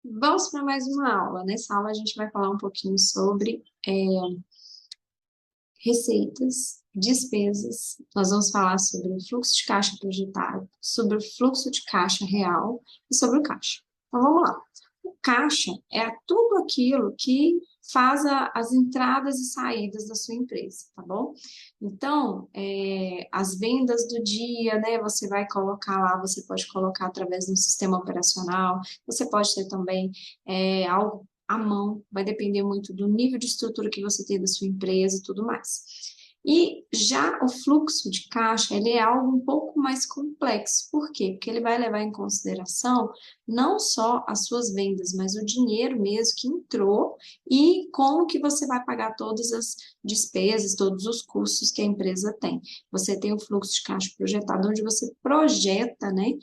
Vamos para mais uma aula. Nessa aula a gente vai falar um pouquinho sobre receitas, despesas. Nós vamos falar sobre o fluxo de caixa projetado, sobre o fluxo de caixa real e sobre o caixa. Então vamos lá. O caixa é tudo aquilo que faz as entradas e saídas da sua empresa, tá bom? Então, as vendas do dia, né? Você vai colocar lá, você pode colocar através do sistema operacional, você pode ter também algo à mão, vai depender muito do nível de estrutura que você tem da sua empresa e tudo mais. E já o fluxo de caixa, ele é algo um pouco mais complexo. Por quê? Porque ele vai levar em consideração não só as suas vendas, mas o dinheiro mesmo que entrou e como que você vai pagar todas as despesas, todos os custos que a empresa tem. Você tem o fluxo de caixa projetado, onde você projeta, né,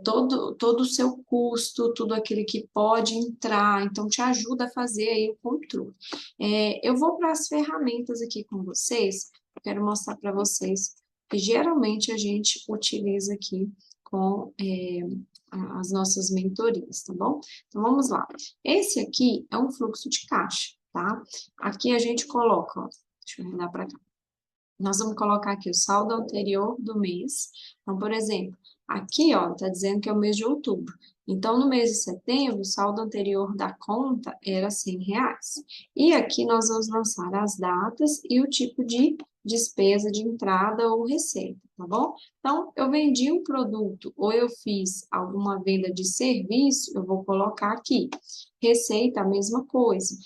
todo o seu custo, tudo aquilo que pode entrar, então te ajuda a fazer aí o controle. Eu vou para as ferramentas aqui com vocês, eu quero mostrar para vocês que geralmente a gente utiliza aqui com as nossas mentorias, tá bom? Então vamos lá. Esse aqui é um fluxo de caixa, tá? Aqui a gente coloca, ó, deixa eu arredar para cá. Nós vamos colocar aqui o saldo anterior do mês. Então, por exemplo, aqui, ó, tá dizendo que é o mês de outubro. Então, no mês de setembro, o saldo anterior da conta era R$ 100. E aqui nós vamos lançar as datas e o tipo de despesa de entrada ou receita, tá bom? Então, eu vendi um produto ou eu fiz alguma venda de serviço, eu vou colocar aqui. Receita, a mesma coisa.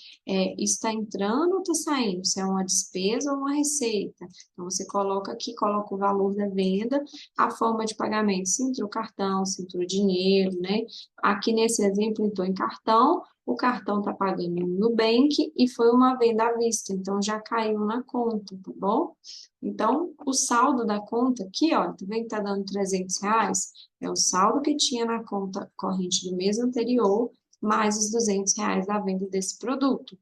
Está entrando ou está saindo? Se é uma despesa ou uma receita? Então, você coloca aqui, coloca o valor da venda, a forma de pagamento, se entrou cartão, se entrou dinheiro, né? Aqui nesse exemplo, entrou em cartão, o cartão está pagando no Nubank e foi uma venda à vista, então já caiu na conta, tá bom? Então, o saldo da conta aqui, ó, tá vendo que está dando R$ 300? É o saldo que tinha na conta corrente do mês anterior, mais os R$ 200 da venda desse produto.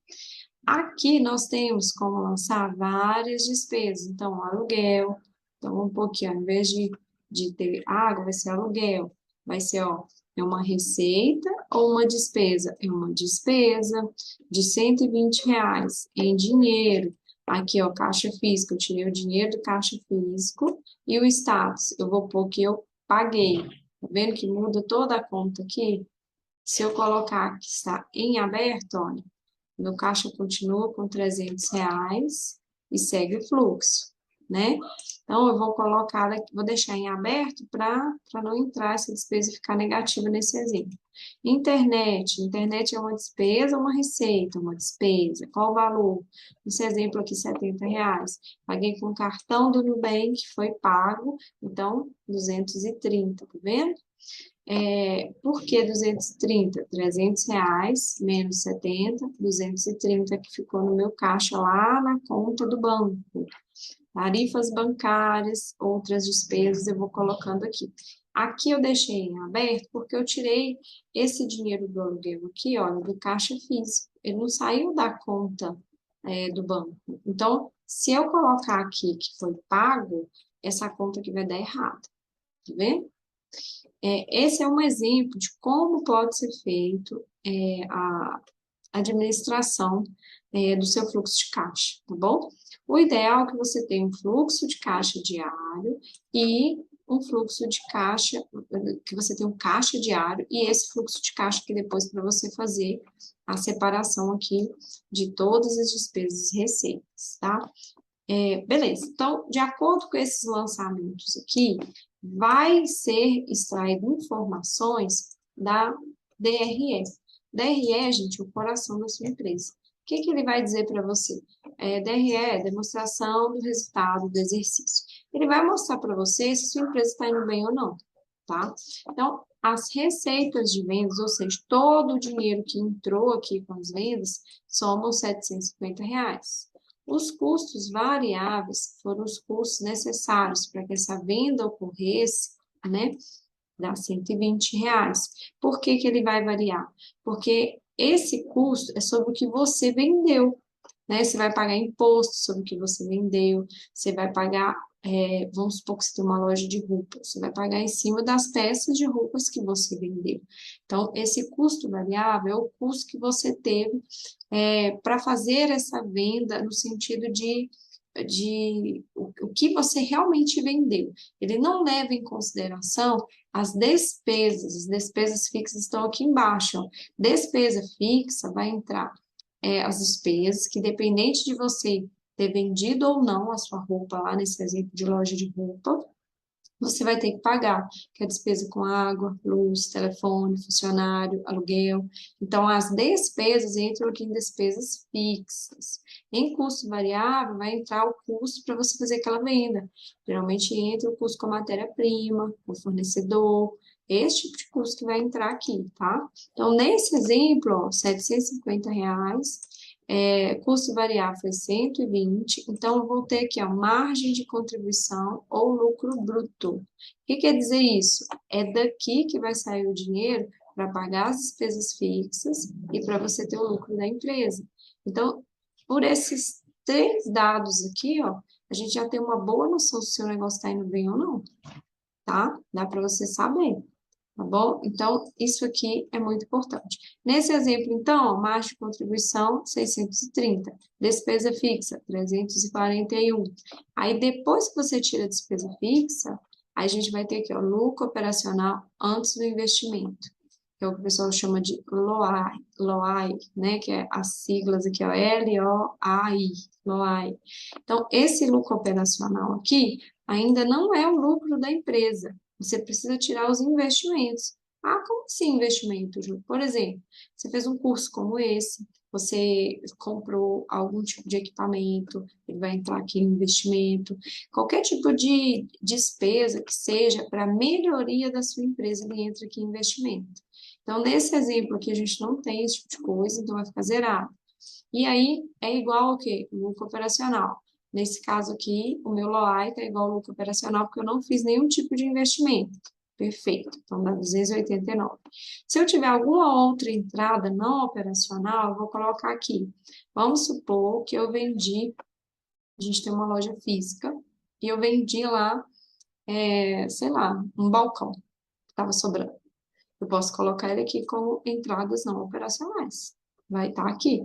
Aqui nós temos como lançar várias despesas. Então, aluguel. Então, um pouquinho, ao invés de ter água, vai ser aluguel. Vai ser, ó, é uma receita ou uma despesa? É uma despesa de R$ 120 em dinheiro. Aqui, ó, caixa física. Eu tirei o dinheiro do caixa físico e o status. Eu vou pôr que eu paguei. Tá vendo que muda toda a conta aqui? Se eu colocar que está em aberto, olha, meu caixa continua com R$ 300 e segue o fluxo, né? Então, eu vou colocar aqui, vou deixar em aberto para não entrar essa despesa e ficar negativa nesse exemplo. Internet é uma despesa ou uma receita? Uma despesa. Qual o valor? Nesse exemplo aqui, R$ 70. Paguei com o cartão do Nubank, foi pago, então, 230, tá vendo? Por que 230? R$ 300 menos 70, 230 que ficou no meu caixa lá na conta do banco. Tarifas bancárias, outras despesas, eu vou colocando aqui. Aqui eu deixei em aberto porque eu tirei esse dinheiro do aluguel aqui, olha, do caixa físico. Ele não saiu da conta, do banco. Então, se eu colocar aqui que foi pago, essa conta aqui vai dar errado. Tá vendo? Esse é um exemplo de como pode ser feito a administração do seu fluxo de caixa, tá bom? O ideal é que você tenha um fluxo de caixa diário e um fluxo de caixa, que você tenha um caixa diário e esse fluxo de caixa que depois para você fazer a separação aqui de todas as despesas e receitas, tá? Beleza, então, de acordo com esses lançamentos aqui, vai ser extraído informações da DRE. DRE, gente, é o coração da sua empresa. O que que ele vai dizer para você? DRE é demonstração do resultado do exercício. Ele vai mostrar para você se sua empresa está indo bem ou não, tá? Então, as receitas de vendas, ou seja, todo o dinheiro que entrou aqui com as vendas, somam R$ 750. Os custos variáveis foram os custos necessários para que essa venda ocorresse, né? Dá R$ 120. Por que que ele vai variar? Porque esse custo é sobre o que você vendeu, né? Você vai pagar imposto sobre o que você vendeu, você vai pagar vamos supor que você tem uma loja de roupas, você vai pagar em cima das peças de roupas que você vendeu. Então, esse custo variável é o custo que você teve para fazer essa venda no sentido de o que você realmente vendeu. Ele não leva em consideração as despesas fixas estão aqui embaixo. Ó. Despesa fixa vai entrar as despesas que, dependente de você ter vendido ou não a sua roupa lá nesse exemplo de loja de roupa, você vai ter que pagar, que é despesa com água, luz, telefone, funcionário, aluguel. Então, as despesas entram aqui em despesas fixas. Em custo variável, vai entrar o custo para você fazer aquela venda. Geralmente entra o custo com a matéria-prima, o fornecedor, esse tipo de custo que vai entrar aqui, tá? Então, nesse exemplo, ó, R$ 750, custo variável foi 120, então eu vou ter aqui a margem de contribuição ou lucro bruto. O que quer dizer isso? É daqui que vai sair o dinheiro para pagar as despesas fixas e para você ter o lucro da empresa. Então, por esses três dados aqui, ó, a gente já tem uma boa noção se o seu negócio está indo bem ou não, tá? Dá para você saber. Tá bom? Então, isso aqui é muito importante. Nesse exemplo, então, ó, margem de contribuição, 630. Despesa fixa, 341. Aí, depois que você tira a despesa fixa, aí a gente vai ter aqui, ó, lucro operacional antes do investimento, que é o que o pessoal chama de LOAI, LOAI, né? Que é as siglas aqui, ó, LOAI, LOAI. Então, esse lucro operacional aqui ainda não é o lucro da empresa. Você precisa tirar os investimentos. Ah, como assim investimento, Ju? Por exemplo, você fez um curso como esse, você comprou algum tipo de equipamento, ele vai entrar aqui em investimento. Qualquer tipo de despesa que seja para melhoria da sua empresa, ele entra aqui em investimento. Então, nesse exemplo aqui, a gente não tem esse tipo de coisa, então vai ficar zerado. E aí, é igual ao quê? Lucro operacional. Nesse caso aqui, o meu LOAI é igual ao lucro operacional, porque eu não fiz nenhum tipo de investimento. Perfeito. Então, dá 289. Se eu tiver alguma outra entrada não operacional, eu vou colocar aqui. Vamos supor que eu vendi, a gente tem uma loja física, e eu vendi lá, sei lá, um balcão que estava sobrando. Eu posso colocar ele aqui como entradas não operacionais. Vai estar aqui.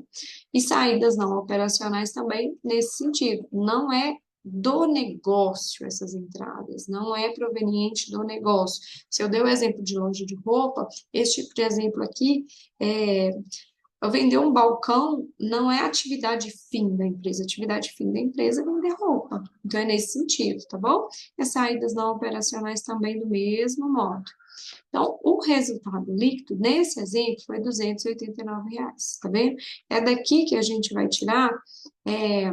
E saídas não operacionais também nesse sentido. Não é do negócio essas entradas, não é proveniente do negócio. Se eu dei o exemplo de loja de roupa, esse tipo de exemplo aqui, eu vender um balcão não é atividade fim da empresa. A atividade fim da empresa é vender roupa. Então é nesse sentido, tá bom? E as saídas não operacionais também do mesmo modo. Então, o resultado líquido, nesse exemplo, foi R$ 289, tá vendo? É daqui que a gente vai tirar é,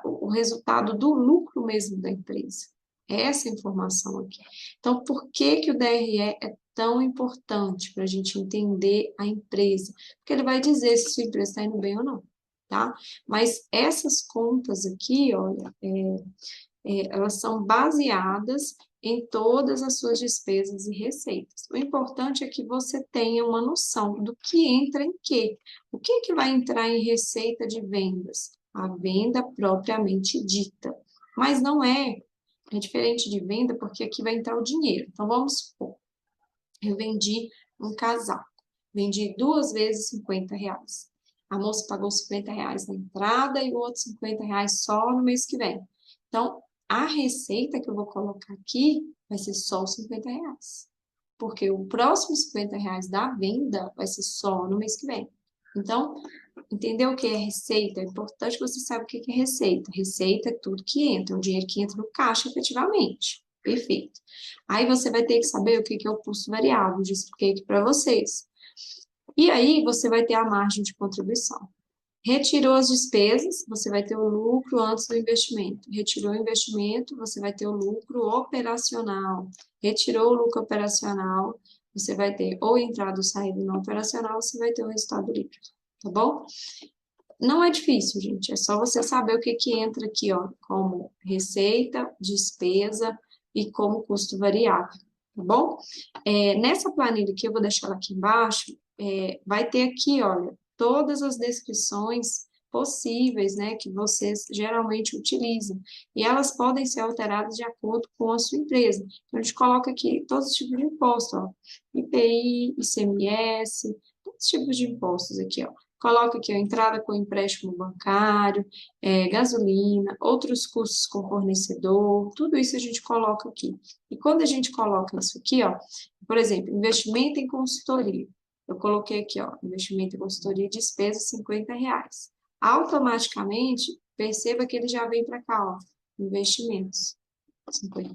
o resultado do lucro mesmo da empresa. É essa informação aqui. Então, por que que o DRE é tão importante para a gente entender a empresa? Porque ele vai dizer se sua empresa está indo bem ou não, tá? Mas essas contas aqui, olha, elas são baseadas em todas as suas despesas e receitas. O importante é que você tenha uma noção do que entra em quê. O que que vai entrar em receita de vendas? A venda propriamente dita. Mas não é diferente de venda porque aqui vai entrar o dinheiro. Então vamos supor, eu vendi um casaco, vendi duas vezes R$ 50. A moça pagou R$ 50 na entrada e o outro R$ 50 só no mês que vem. Então, a receita que eu vou colocar aqui vai ser só os R$ 50. Porque o próximo R$ 50 da venda vai ser só no mês que vem. Então, entendeu o que é receita? É importante que você saiba o que é receita. Receita é tudo que entra, o dinheiro que entra no caixa efetivamente. Perfeito. Aí você vai ter que saber o que é o custo variável, já expliquei aqui para vocês. E aí você vai ter a margem de contribuição. Retirou as despesas, você vai ter o lucro antes do investimento. Retirou o investimento, você vai ter o lucro operacional. Retirou o lucro operacional, você vai ter ou entrada ou saída não operacional, você vai ter o resultado líquido, tá bom? Não é difícil, gente, é só você saber o que que entra aqui, ó, como receita, despesa e como custo variável, tá bom? Nessa planilha que eu vou deixar ela aqui embaixo, vai ter aqui, olha, todas as descrições possíveis, né, que vocês geralmente utilizam. E elas podem ser alteradas de acordo com a sua empresa. Então, a gente coloca aqui todos os tipos de impostos, ó. IPI, ICMS, todos os tipos de impostos aqui, ó. Coloca aqui a entrada com empréstimo bancário, gasolina, outros custos com fornecedor, tudo isso a gente coloca aqui. E quando a gente coloca isso aqui, ó, por exemplo, investimento em consultoria. Eu coloquei aqui, ó, investimento em consultoria, despesa R$ 50. Automaticamente, perceba que ele já vem para cá, ó, investimentos, R$ 50,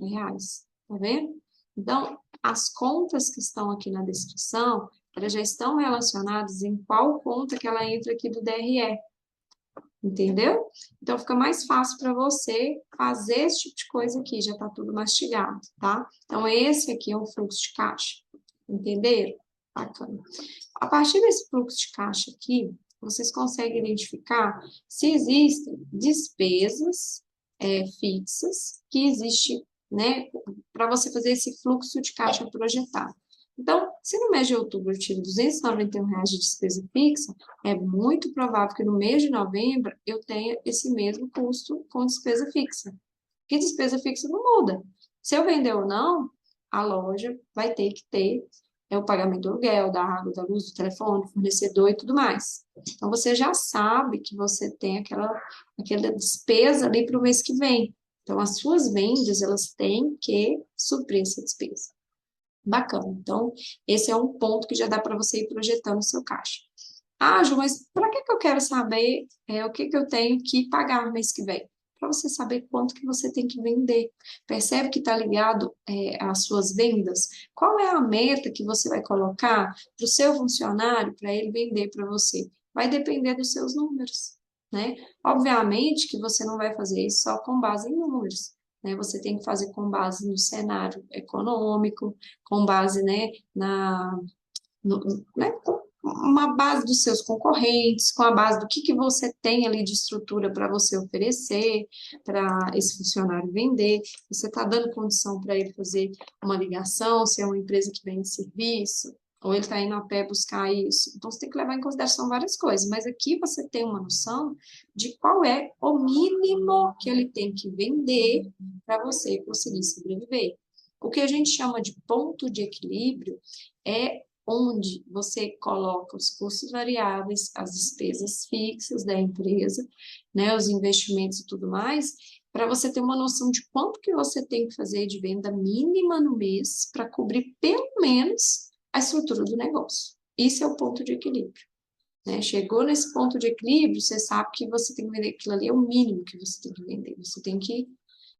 tá vendo? Então, as contas que estão aqui na descrição, elas já estão relacionadas em qual conta que ela entra aqui do DRE, entendeu? Então, fica mais fácil para você fazer esse tipo de coisa aqui, já está tudo mastigado, tá? Então, esse aqui é um fluxo de caixa, entenderam? Bacana. A partir desse fluxo de caixa aqui, vocês conseguem identificar se existem despesas fixas que existe, né, para você fazer esse fluxo de caixa projetado. Então, se no mês de outubro eu tiro R$ 291 de despesa fixa, é muito provável que no mês de novembro eu tenha esse mesmo custo com despesa fixa. Porque despesa fixa não muda. Se eu vender ou não, a loja vai ter que ter o pagamento do aluguel, da água, da luz, do telefone, fornecedor e tudo mais. Então, você já sabe que você tem aquela despesa ali para o mês que vem. Então, as suas vendas, elas têm que suprir essa despesa. Bacana. Então, esse é um ponto que já dá para você ir projetando o seu caixa. Ah, Ju, mas para que eu quero saber o que eu tenho que pagar no mês que vem? Para você saber quanto que você tem que vender. Percebe que está ligado às suas vendas? Qual é a meta que você vai colocar para o seu funcionário para ele vender para você? Vai depender dos seus números, né? Obviamente que você não vai fazer isso só com base em números, né? Você tem que fazer com base no cenário econômico, com base, né, né, com uma base dos seus concorrentes, com a base do que você tem ali de estrutura para você oferecer, para esse funcionário vender, você está dando condição para ele fazer uma ligação, se é uma empresa que vende serviço, ou ele está indo a pé buscar isso. Então, você tem que levar em consideração várias coisas, mas aqui você tem uma noção de qual é o mínimo que ele tem que vender para você conseguir sobreviver. O que a gente chama de ponto de equilíbrio é onde você coloca os custos variáveis, as despesas fixas da empresa, né, os investimentos e tudo mais, para você ter uma noção de quanto que você tem que fazer de venda mínima no mês para cobrir pelo menos a estrutura do negócio. Isso é o ponto de equilíbrio, né? Chegou nesse ponto de equilíbrio, você sabe que você tem que vender aquilo ali, é o mínimo que você tem que vender. Você tem que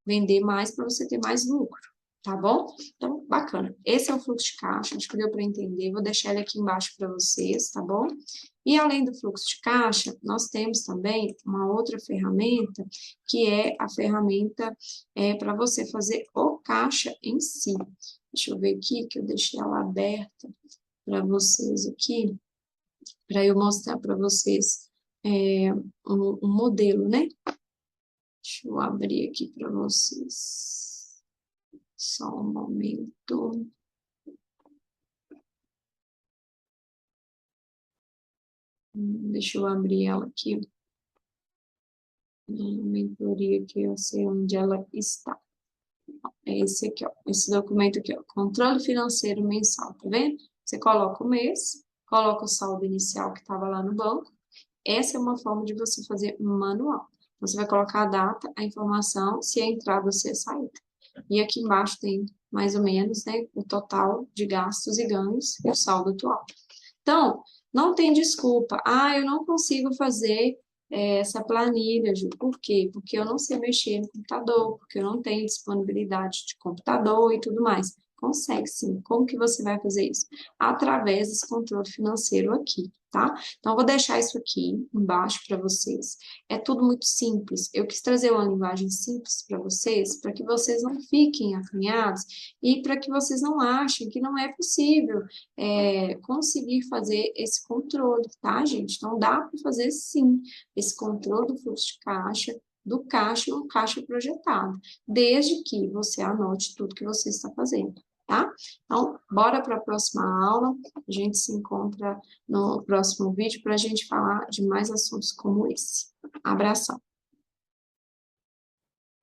vender mais para você ter mais lucro, tá bom? Então, bacana. Esse é o fluxo de caixa, acho que deu para entender. Vou deixar ele aqui embaixo para vocês, tá bom? E além do fluxo de caixa, nós temos também uma outra ferramenta, que é a ferramenta para você fazer o caixa em si. Deixa eu ver aqui, que eu deixei ela aberta para vocês aqui, para eu mostrar para vocês um modelo, né? Deixa eu abrir aqui para vocês. Só um momento. Deixa eu abrir ela aqui. Mentoria aqui, eu sei onde ela está. É esse aqui, ó. Esse documento aqui, ó. Controle financeiro mensal, tá vendo? Você coloca o mês, coloca o saldo inicial que estava lá no banco. Essa é uma forma de você fazer manual. Você vai colocar a data, a informação, se é entrada ou se é saída. E aqui embaixo tem mais ou menos, né, o total de gastos e ganhos e o saldo atual. Então, não tem desculpa. Ah, eu não consigo fazer essa planilha, Ju. Por quê? Porque eu não sei mexer no computador, porque eu não tenho disponibilidade de computador e tudo mais. Consegue sim. Como que você vai fazer isso? Através desse controle financeiro aqui, tá? Então, eu vou deixar isso aqui embaixo para vocês. É tudo muito simples. Eu quis trazer uma linguagem simples para que vocês não fiquem acanhados e para que vocês não achem que não é possível conseguir fazer esse controle, tá, gente? Então, dá para fazer sim esse controle do fluxo de caixa, do caixa e um caixa projetado, desde que você anote tudo que você está fazendo, tá? Então, bora para a próxima aula, a gente se encontra no próximo vídeo para a gente falar de mais assuntos como esse. Abração!